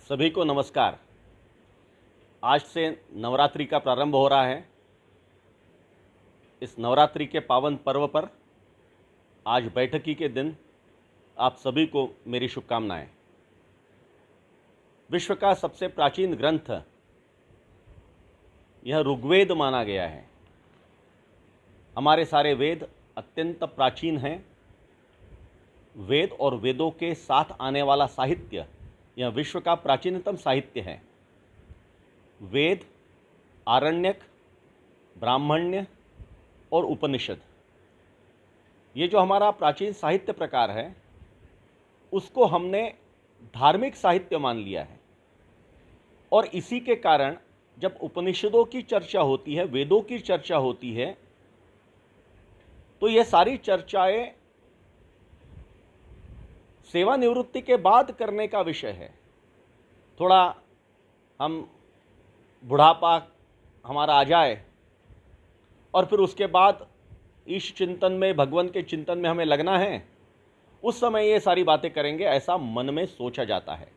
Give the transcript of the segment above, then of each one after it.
सभी को नमस्कार। आज से नवरात्रि का प्रारंभ हो रहा है। इस नवरात्रि के पावन पर्व पर आज बैठकी के दिन आप सभी को मेरी शुभकामनाएं। विश्व का सबसे प्राचीन ग्रंथ यह ऋग्वेद माना गया है। हमारे सारे वेद अत्यंत प्राचीन हैं। वेद और वेदों के साथ आने वाला साहित्य यह विश्व का प्राचीनतम साहित्य है। वेद, आरण्यक, ब्राह्मण्य और उपनिषद, ये जो हमारा प्राचीन साहित्य प्रकार है उसको हमने धार्मिक साहित्य मान लिया है। और इसी के कारण जब उपनिषदों की चर्चा होती है, वेदों की चर्चा होती है, तो ये सारी चर्चाएं सेवानिवृत्ति के बाद करने का विषय है। थोड़ा हम बुढ़ापा हमारा आ जाए और फिर उसके बाद ईश चिंतन में, भगवान के चिंतन में हमें लगना है, उस समय ये सारी बातें करेंगे, ऐसा मन में सोचा जाता है।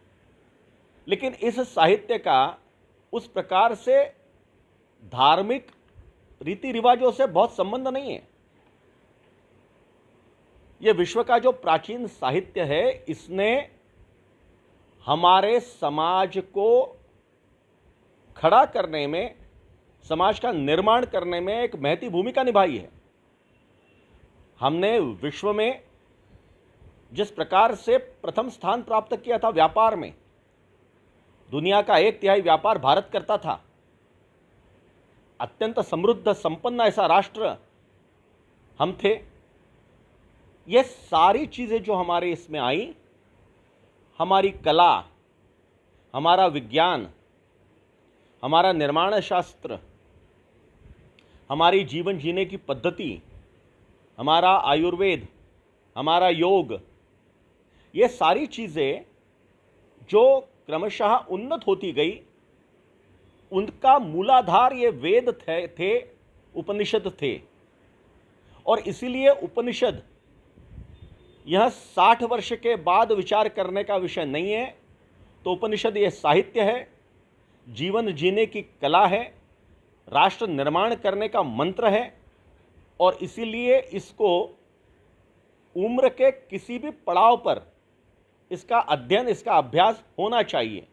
लेकिन इस साहित्य का उस प्रकार से धार्मिक रीति रिवाजों से बहुत संबंध नहीं है। ये विश्व का जो प्राचीन साहित्य है, इसने हमारे समाज को खड़ा करने में, समाज का निर्माण करने में एक महती भूमिका निभाई है। हमने विश्व में जिस प्रकार से प्रथम स्थान प्राप्त किया था व्यापार में, दुनिया का 1/3 व्यापार भारत करता था। अत्यंत समृद्ध संपन्न ऐसा राष्ट्र हम थे। ये सारी चीज़ें जो हमारे इसमें आई, हमारी कला, हमारा विज्ञान, हमारा निर्माण शास्त्र, हमारी जीवन जीने की पद्धति, हमारा आयुर्वेद, हमारा योग, ये सारी चीज़ें जो क्रमशः उन्नत होती गई, उनका मूलाधार ये वेद थे, उपनिषद थे। और इसीलिए उपनिषद यह 60 वर्ष के बाद विचार करने का विषय नहीं है। तो उपनिषद ये साहित्य है, जीवन जीने की कला है, राष्ट्र निर्माण करने का मंत्र है। और इसीलिए इसको उम्र के किसी भी पड़ाव पर इसका अध्ययन, इसका अभ्यास होना चाहिए।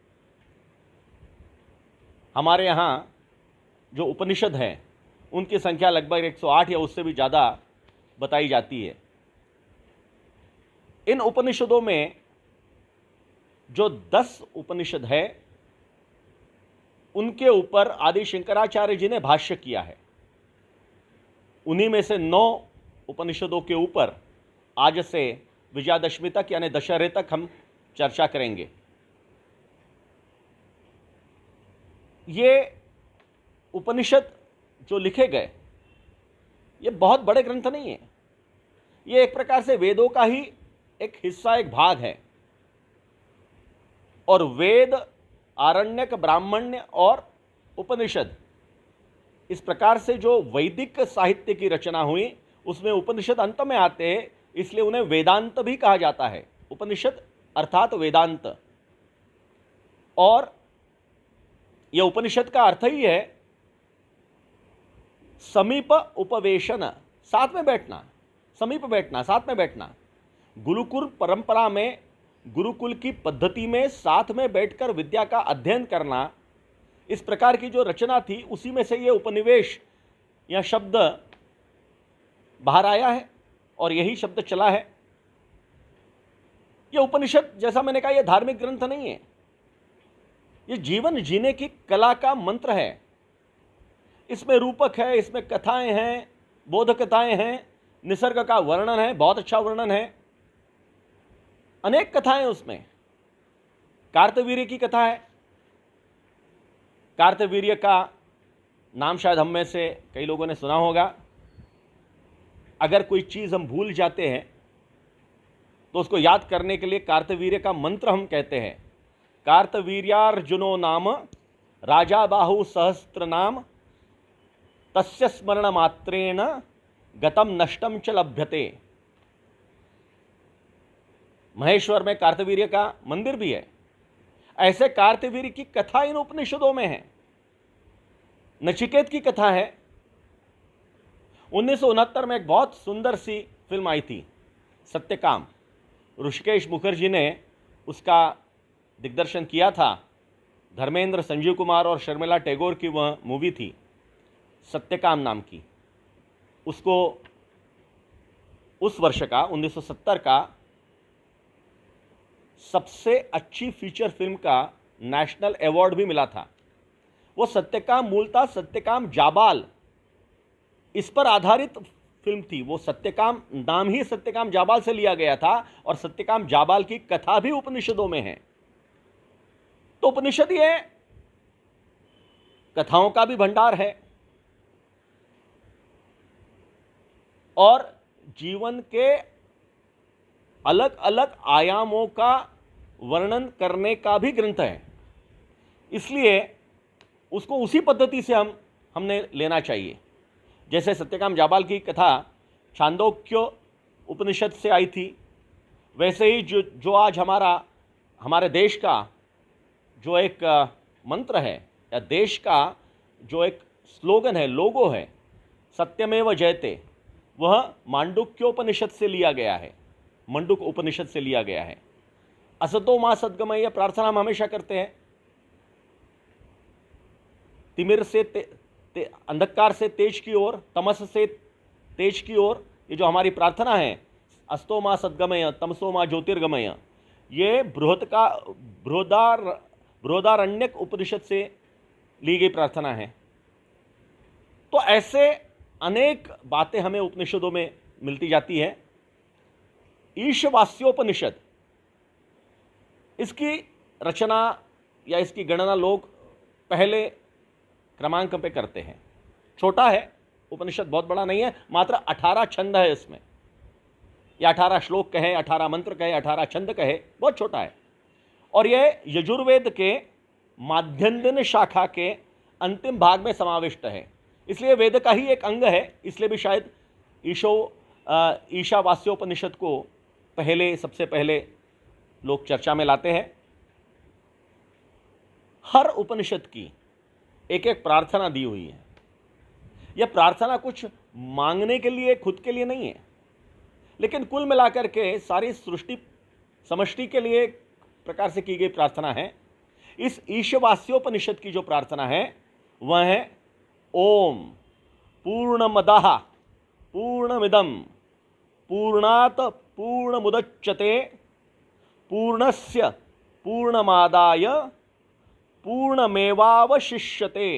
हमारे यहाँ जो उपनिषद हैं उनकी संख्या लगभग 108 या उससे भी ज़्यादा बताई जाती है। इन उपनिषदों में जो 10 उपनिषद है, उनके ऊपर आदि शंकराचार्य जी ने भाष्य किया है। उन्हीं में से 9 उपनिषदों के ऊपर आज से विजयादशमी तक यानी दशहरे तक हम चर्चा करेंगे। ये उपनिषद जो लिखे गए, ये बहुत बड़े ग्रंथ नहीं है। ये एक प्रकार से वेदों का ही एक हिस्सा, एक भाग है। और वेद, आरण्यक, ब्राह्मण्य और उपनिषद, इस प्रकार से जो वैदिक साहित्य की रचना हुई, उसमें उपनिषद अंत में आते हैं, इसलिए उन्हें वेदांत भी कहा जाता है। उपनिषद अर्थात वेदांत। और यह उपनिषद का अर्थ ही है समीप उपवेशन, साथ में बैठना, समीप बैठना, साथ में बैठना। गुरुकुल परंपरा में, गुरुकुल की पद्धति में साथ में बैठकर विद्या का अध्ययन करना, इस प्रकार की जो रचना थी, उसी में से ये उपनिवेश, यह शब्द बाहर आया है और यही शब्द चला है। ये उपनिषद, जैसा मैंने कहा, यह धार्मिक ग्रंथ नहीं है। ये जीवन जीने की कला का मंत्र है। इसमें रूपक है, इसमें कथाएं हैं, बोध कथाएं हैं, निसर्ग का वर्णन है, बहुत अच्छा वर्णन है, अनेक कथाएं उसमें। कार्तवीर्य की कथा है। कार्तवीर्य का नाम शायद हम में से कई लोगों ने सुना होगा। अगर कोई चीज़ हम भूल जाते हैं तो उसको याद करने के लिए कार्तवीर्य का मंत्र हम कहते हैं। कार्तवीर्यार्जुनो नाम राजा बाहु सहस्त्र नाम, तस्य स्मरण मात्रेण गतम नष्टम च लभ्यते। महेश्वर में कार्तवीर्य का मंदिर भी है। ऐसे कार्तवीर्य की कथा इन उपनिषदों में है। नचिकेत की कथा है। 1969 में एक बहुत सुंदर सी फिल्म आई थी, सत्यकाम। ऋषिकेश मुखर्जी ने उसका दिग्दर्शन किया था। धर्मेंद्र, संजीव कुमार और शर्मिला टैगोर की वह मूवी थी, सत्यकाम नाम की। उसको उस वर्ष का 1970 का सबसे अच्छी फीचर फिल्म का नेशनल अवार्ड भी मिला था। वो सत्यकाम मूलतः सत्यकाम जाबाल, इस पर आधारित फिल्म थी। वो सत्यकाम, नाम ही सत्यकाम जाबाल से लिया गया था और सत्यकाम जाबाल की कथा भी उपनिषदों में है। तो उपनिषद ये कथाओं का भी भंडार है और जीवन के अलग अलग आयामों का वर्णन करने का भी ग्रंथ है। इसलिए उसको उसी पद्धति से हमने लेना चाहिए। जैसे सत्यकाम जाबाल की कथा छांदोग्य उपनिषद से आई थी, वैसे ही जो आज हमारे देश का जो एक मंत्र है या देश का जो एक स्लोगन है, लोगो है, सत्यमेव जयते, वह मांडुक्योपनिषद से लिया गया है, मंडुक उपनिषद से लिया गया है। असतो मां सद्गमय, यह प्रार्थना हम हमेशा करते हैं। तिमिर से अंधकार से तेज की ओर, तमस से तेज की ओर, ये जो हमारी प्रार्थना है, अस्तो मां सद्गमय तमसो मां ज्योतिर्गमय, ये बृहदारण्यक उपनिषद से ली गई प्रार्थना है। तो ऐसे अनेक बातें हमें उपनिषदों में मिलती जाती है। ईशवास्योपनिषद, इसकी रचना या इसकी गणना लोग पहले क्रमांक पे करते हैं। छोटा है उपनिषद, बहुत बड़ा नहीं है, मात्र 18 छंद है इसमें, या 18 श्लोक कहे, 18 मंत्र कहे, 18 छंद कहे, बहुत छोटा है। और यह यजुर्वेद के माध्यन्दिन शाखा के अंतिम भाग में समाविष्ट है, इसलिए वेद का ही एक अंग है। इसलिए भी शायद ईशावास्योपनिषद को सबसे पहले लोग चर्चा में लाते हैं। हर उपनिषद की एक एक प्रार्थना दी हुई है। यह प्रार्थना कुछ मांगने के लिए, खुद के लिए नहीं है, लेकिन कुल मिलाकर के सारी सृष्टि समष्टि के लिए एक प्रकार से की गई प्रार्थना है। इस ईशवास्योपनिषद की जो प्रार्थना है वह है ओम पूर्णमदः पूर्णमिदं पूर्णात् पूर्णमुदच्यते पूर्णस्य पूर्णमादाय पूर्णमेवावशिष्यते।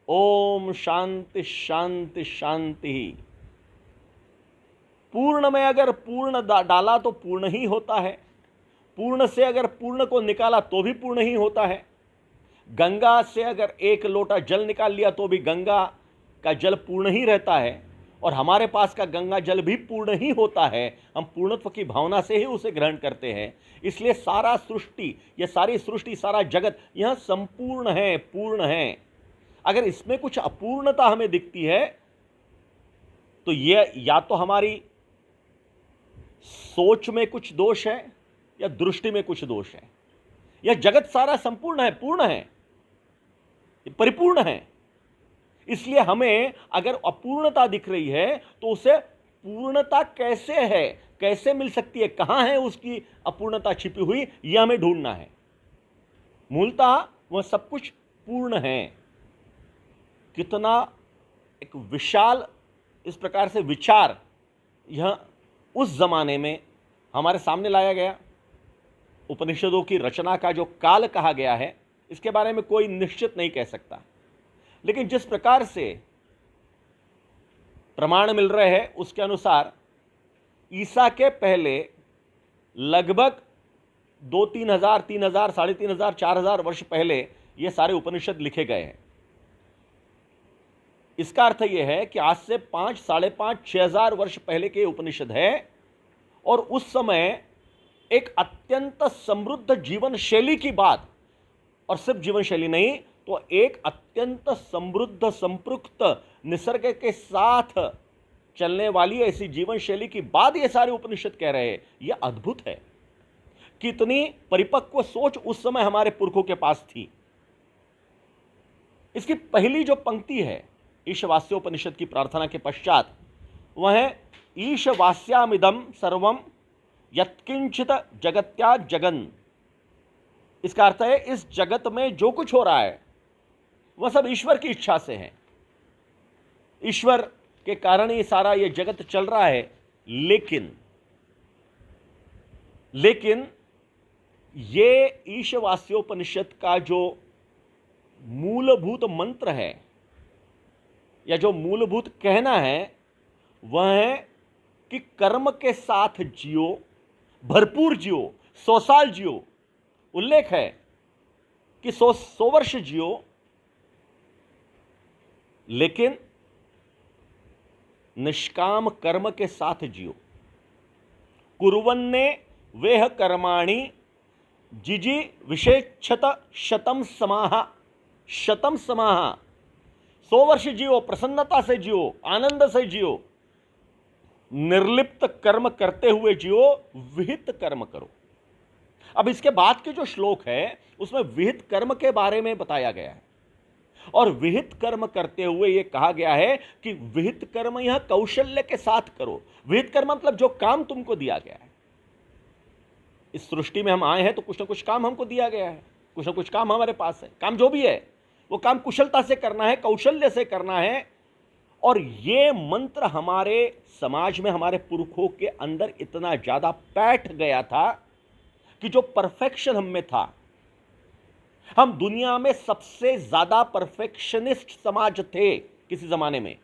ओम शांति शांति शांति। पूर्ण में अगर पूर्ण डाला तो पूर्ण ही होता है, पूर्ण से अगर पूर्ण को निकाला तो भी पूर्ण ही होता है। गंगा से अगर एक लोटा जल निकाल लिया तो भी गंगा का जल पूर्ण ही रहता है, और हमारे पास का गंगा जल भी पूर्ण ही होता है। हम पूर्णत्व की भावना से ही उसे ग्रहण करते हैं। इसलिए सारा सृष्टि, यह सारी सृष्टि, सारा जगत यह संपूर्ण है, पूर्ण है। अगर इसमें कुछ अपूर्णता हमें दिखती है तो यह या तो हमारी सोच में कुछ दोष है या दृष्टि में कुछ दोष है। यह जगत सारा संपूर्ण है, पूर्ण है, परिपूर्ण है। इसलिए हमें अगर अपूर्णता दिख रही है तो उसे पूर्णता कैसे है, कैसे मिल सकती है, कहां है उसकी अपूर्णता छिपी हुई, यह हमें ढूंढना है। मूलतः वह सब कुछ पूर्ण है। कितना एक विशाल इस प्रकार से विचार यह उस जमाने में हमारे सामने लाया गया। उपनिषदों की रचना का जो काल कहा गया है, इसके बारे में कोई निश्चित नहीं कह सकता, लेकिन जिस प्रकार से प्रमाण मिल रहे हैं उसके अनुसार ईसा के पहले लगभग 2-3 हजार, 3 हजार, 3.5 हजार, 4 हजार वर्ष पहले ये सारे उपनिषद लिखे गए हैं। इसका अर्थ यह है कि आज से 5, 5.5, 6 हजार वर्ष पहले के उपनिषद है, और उस समय एक अत्यंत समृद्ध जीवन शैली की बात, और सिर्फ जीवन शैली नहीं तो एक अत्यंत समृद्ध संपृक्त निसर्ग के साथ चलने वाली ऐसी जीवन शैली की बात ये सारे उपनिषद कह रहे हैं। यह अद्भुत है। कितनी परिपक्व सोच उस समय हमारे पुरखों के पास थी। इसकी पहली जो पंक्ति है ईशवास्योपनिषद की प्रार्थना के पश्चात, वह है ईशवास्यामिदं सर्वं यत्किंचित जगत्या जगन। इसका अर्थ है इस जगत में जो कुछ हो रहा है वह सब ईश्वर की इच्छा से है, ईश्वर के कारण ही सारा ये जगत चल रहा है। लेकिन ये ईशवास्योपनिषद का जो मूलभूत मंत्र है या जो मूलभूत कहना है वह है कि कर्म के साथ जियो, भरपूर जियो, 100 साल जियो। उल्लेख है कि 100 वर्ष जियो, लेकिन निष्काम कर्म के साथ जियो। कुर्वन्ने वेह कर्माणि जिजी विशेक्षत शतम समाह। शतम समाह, 100 वर्ष जियो, प्रसन्नता से जियो, आनंद से जियो, निर्लिप्त कर्म करते हुए जियो, विहित कर्म करो। अब इसके बाद के जो श्लोक है उसमें विहित कर्म के बारे में बताया गया है, और विहित कर्म करते हुए यह कहा गया है कि विहित कर्म यह कौशल्य के साथ करो। विहित कर्म मतलब जो काम तुमको दिया गया है। इस सृष्टि में हम आए हैं तो कुछ ना कुछ काम हमको दिया गया है, कुछ ना कुछ काम हमारे पास है। काम जो भी है वो काम कुशलता से करना है, कौशल्य से करना है। और ये मंत्र हमारे समाज में, हमारे पुरखों के अंदर इतना ज्यादा बैठ गया था कि जो परफेक्शन हम में था, हम दुनिया में सबसे ज्यादा परफेक्शनिस्ट समाज थे किसी जमाने में।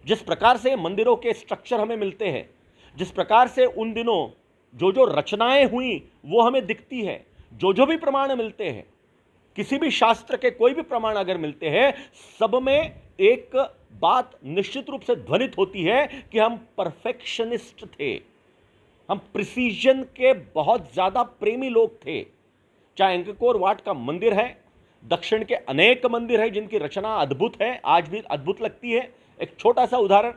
जिस प्रकार से मंदिरों के स्ट्रक्चर हमें मिलते हैं, जिस प्रकार से उन दिनों जो जो रचनाएं हुई वो हमें दिखती है, जो भी प्रमाण मिलते हैं, किसी भी शास्त्र के कोई भी प्रमाण अगर मिलते हैं, सब में एक बात निश्चित रूप से ध्वनित होती है कि हम परफेक्शनिस्ट थे, हम प्रिसीजन के बहुत ज्यादा प्रेमी लोग थे। चाहे अंगकोर वाट का मंदिर है, दक्षिण के अनेक मंदिर हैं जिनकी रचना अद्भुत है, आज भी अद्भुत लगती है। एक छोटा सा उदाहरण,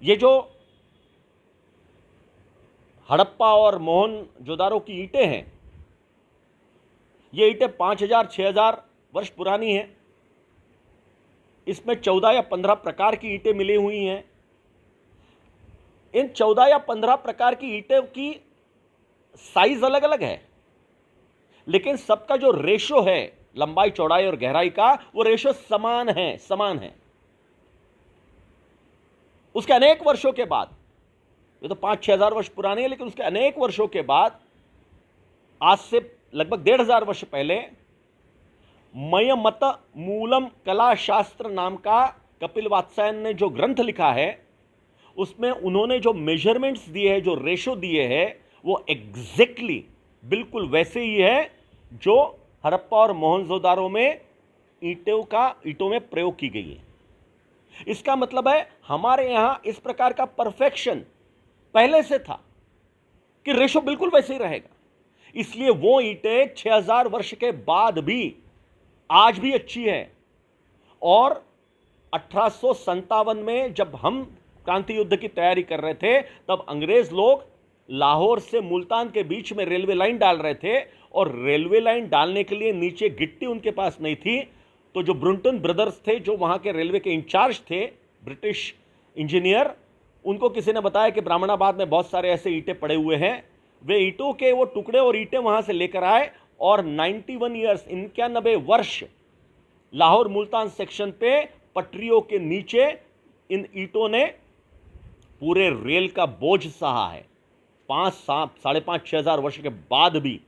ये जो हड़प्पा और मोहनजोदारो की ईंटें हैं, ये ईंटें 5000 6000 वर्ष पुरानी हैं। इसमें 14 या 15 प्रकार की ईंटें मिली हुई हैं। इन 14 या 15 प्रकार की ईंटों की साइज अलग अलग है, लेकिन सबका जो रेशो है लंबाई, चौड़ाई और गहराई का, वो रेशो समान है। उसके अनेक वर्षों के बाद, ये तो 5-6 हजार वर्ष पुराने हैं, लेकिन उसके अनेक वर्षों के बाद, आज से लगभग 1500 वर्ष पहले, मयमत मूलम कला शास्त्र नाम का कपिल वात्स्यायन ने जो ग्रंथ लिखा है, उसमें उन्होंने जो मेजरमेंट्स दिए हैं, जो रेशो दिए हैं, वो एग्जैक्टली बिल्कुल वैसे ही है जो हड़प्पा और मोहनजोदारो में ईंटों में प्रयोग की गई है। इसका मतलब है हमारे यहां इस प्रकार का परफेक्शन पहले से था कि रेशो बिल्कुल वैसे ही रहेगा। इसलिए वो ईंटें 6000 वर्ष के बाद भी आज भी अच्छी है। और 1857 में जब हम क्रांति युद्ध की तैयारी कर रहे थे, तब अंग्रेज लोग लाहौर से मुल्तान के बीच में रेलवे लाइन डाल रहे थे, और रेलवे लाइन डालने के लिए नीचे गिट्टी उनके पास नहीं थी। तो जो ब्रुंटन ब्रदर्स थे, जो वहां के रेलवे के इंचार्ज थे, ब्रिटिश इंजीनियर, उनको किसी ने बताया कि ब्राह्मणाबाद में बहुत सारे ऐसे ईंटें पड़े हुए हैं। वे ईंटों के वो टुकड़े और ईंटें वहां से लेकर आए, और 91 वर्ष लाहौर मुल्तान सेक्शन पे पटरियों के नीचे इन ईंटों ने पूरे रेल का बोझ सहा है। 5-5.5-6 हजार वर्ष के बाद भी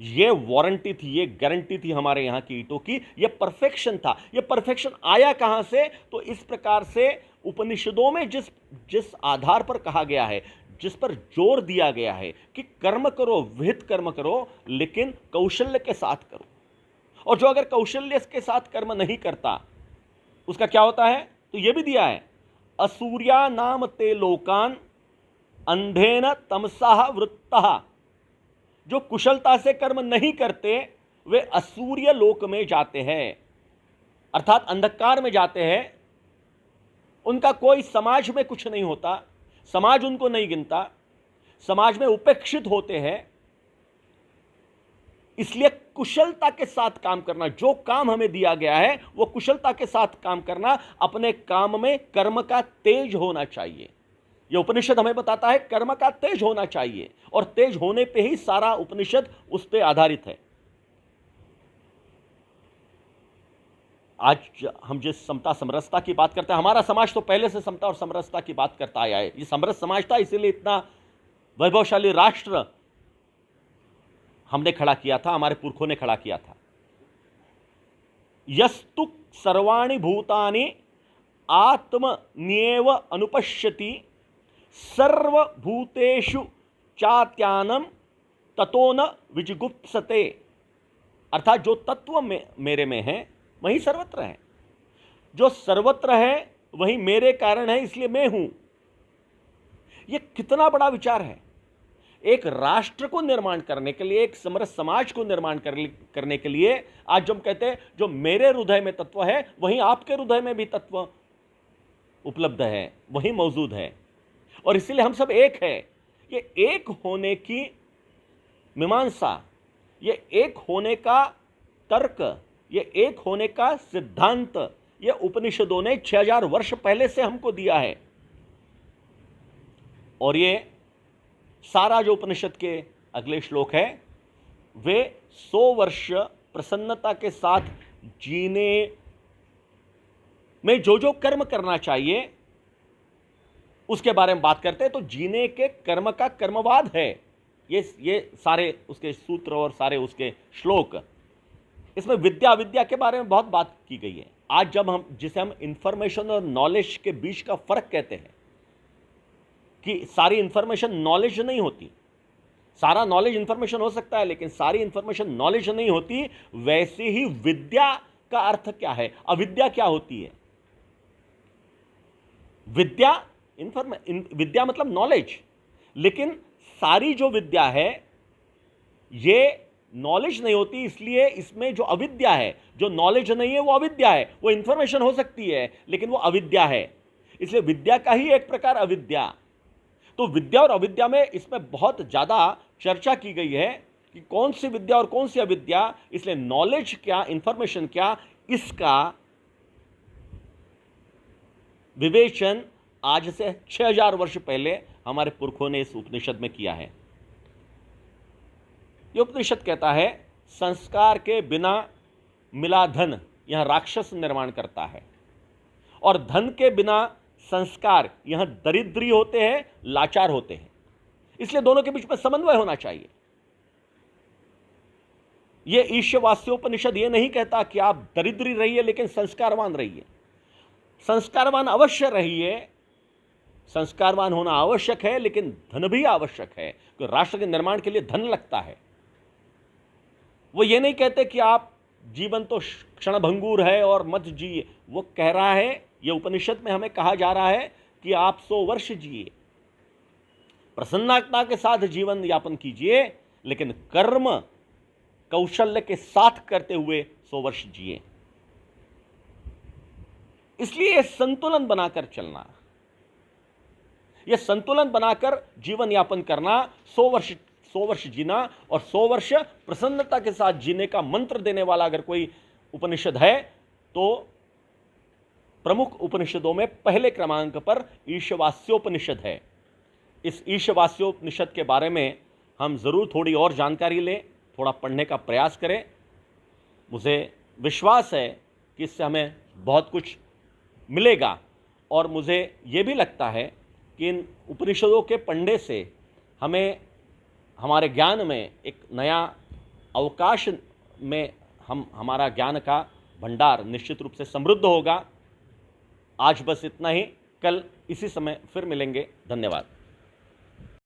ये वारंटी थी, ये गारंटी थी हमारे यहां की ईंटों की। ये परफेक्शन था। ये परफेक्शन आया कहां से? तो इस प्रकार से उपनिषदों में जिस आधार पर कहा गया है, जिस पर जोर दिया गया है कि कर्म करो, विहित कर्म करो, लेकिन कौशल्य के साथ करो। और जो अगर कौशल्य के साथ कर्म नहीं करता, उसका क्या होता है? तो यह भी दिया है, असूर्या नाम ते लोकान अंधेन तमसा वृत्तः। जो कुशलता से कर्म नहीं करते वे असूर्य लोक में जाते हैं, अर्थात अंधकार में जाते हैं। उनका कोई समाज में कुछ नहीं होता, समाज उनको नहीं गिनता। समाज में उपेक्षित होते हैं। इसलिए कुशलता के साथ काम करना, जो काम हमें दिया गया है वो कुशलता के साथ काम करना, अपने काम में कर्म का तेज होना चाहिए। यह उपनिषद हमें बताता है कर्म का तेज होना चाहिए, और तेज होने पे ही सारा उपनिषद उस पर आधारित है। आज हम जिस समता समरसता की बात करते हैं, हमारा समाज तो पहले से समता और समरसता की बात करता आया है। ये समरस समाज था, इसीलिए इतना वैभवशाली राष्ट्र हमने खड़ा किया था, हमारे पुरखों ने खड़ा किया था। यस्तु सर्वाणि भूतानि आत्मन्येव अनुपश्यति सर्वभूतेषु चात्यानम ततो न विजुगुप्सते। अर्थात जो तत्व मेरे में है वही सर्वत्र है, जो सर्वत्र है वही मेरे कारण है, इसलिए मैं हूं। यह कितना बड़ा विचार है। एक राष्ट्र को निर्माण करने के लिए, एक समरस समाज को निर्माण करने के लिए आज जो हम कहते हैं जो मेरे हृदय में तत्व है वहीं आपके हृदय में भी तत्व उपलब्ध है, वही मौजूद है, और इसीलिए हम सब एक है। ये एक होने की मीमांसा, ये एक होने का तर्क, ये एक होने का सिद्धांत, ये उपनिषदों ने 6000 वर्ष पहले से हमको दिया है। और ये सारा जो उपनिषद के अगले श्लोक है वे 100 वर्ष प्रसन्नता के साथ जीने में जो जो कर्म करना चाहिए उसके बारे में बात करते हैं। तो जीने के कर्म का कर्मवाद है ये सारे उसके सूत्र और सारे उसके श्लोक। इसमें विद्या विद्या के बारे में बहुत बात की गई है। आज जब हम जिसे हम इंफॉर्मेशन और नॉलेज के बीच का फर्क कहते हैं कि सारी इंफॉर्मेशन नॉलेज नहीं होती, सारा नॉलेज इंफॉर्मेशन हो सकता है लेकिन सारी इंफॉर्मेशन नॉलेज नहीं होती, वैसे ही विद्या का अर्थ क्या है, अविद्या क्या होती है। विद्या मतलब नॉलेज, लेकिन सारी जो विद्या है ये नॉलेज नहीं होती, इसलिए इसमें जो अविद्या है, जो नॉलेज नहीं है वो अविद्या है। वो इंफॉर्मेशन हो सकती है लेकिन वो अविद्या है, इसलिए विद्या का ही एक प्रकार अविद्या। तो विद्या और अविद्या में इसमें बहुत ज्यादा चर्चा की गई है कि कौन सी विद्या और कौन सी अविद्या। इसलिए नॉलेज क्या, इंफॉर्मेशन क्या, इसका विवेचन आज से 6000 वर्ष पहले हमारे पुरखों ने इस उपनिषद में किया है। यह उपनिषद कहता है संस्कार के बिना मिला धन यह राक्षस निर्माण करता है, और धन के बिना संस्कार यहां दरिद्री होते हैं, लाचार होते हैं। इसलिए दोनों के बीच में समन्वय होना चाहिए। यह ईशावास्योपनिषद यह नहीं कहता कि आप दरिद्री रहिए लेकिन संस्कारवान रहिए। संस्कारवान अवश्य रहिए, संस्कारवान होना आवश्यक है, लेकिन धन भी आवश्यक है क्योंकि राष्ट्र के निर्माण के लिए धन लगता है। वो ये नहीं कहते कि आप जीवन तो क्षणभंगुर है और मत जिए। वो कह रहा है, ये उपनिषद में हमें कहा जा रहा है कि आप 100 वर्ष जिए, प्रसन्नता के साथ जीवन यापन कीजिए, लेकिन कर्म कौशल्य के साथ करते हुए 100 वर्ष जिए। इसलिए संतुलन बनाकर चलना, यह संतुलन बनाकर जीवन यापन करना, 100 वर्ष जीना और 100 वर्ष प्रसन्नता के साथ जीने का मंत्र देने वाला अगर कोई उपनिषद है तो प्रमुख उपनिषदों में पहले क्रमांक पर ईशावास्योपनिषद है। इस ईशावास्योपनिषद के बारे में हम जरूर थोड़ी और जानकारी लें, थोड़ा पढ़ने का प्रयास करें। मुझे विश्वास है कि इससे हमें बहुत कुछ मिलेगा, और मुझे ये भी लगता है कि इन उपनिषदों के पढ़ने से हमें हमारे ज्ञान में एक नया अवकाश में हमारा ज्ञान का भंडार निश्चित रूप से समृद्ध होगा। आज बस इतना ही, कल इसी समय फिर मिलेंगे। धन्यवाद।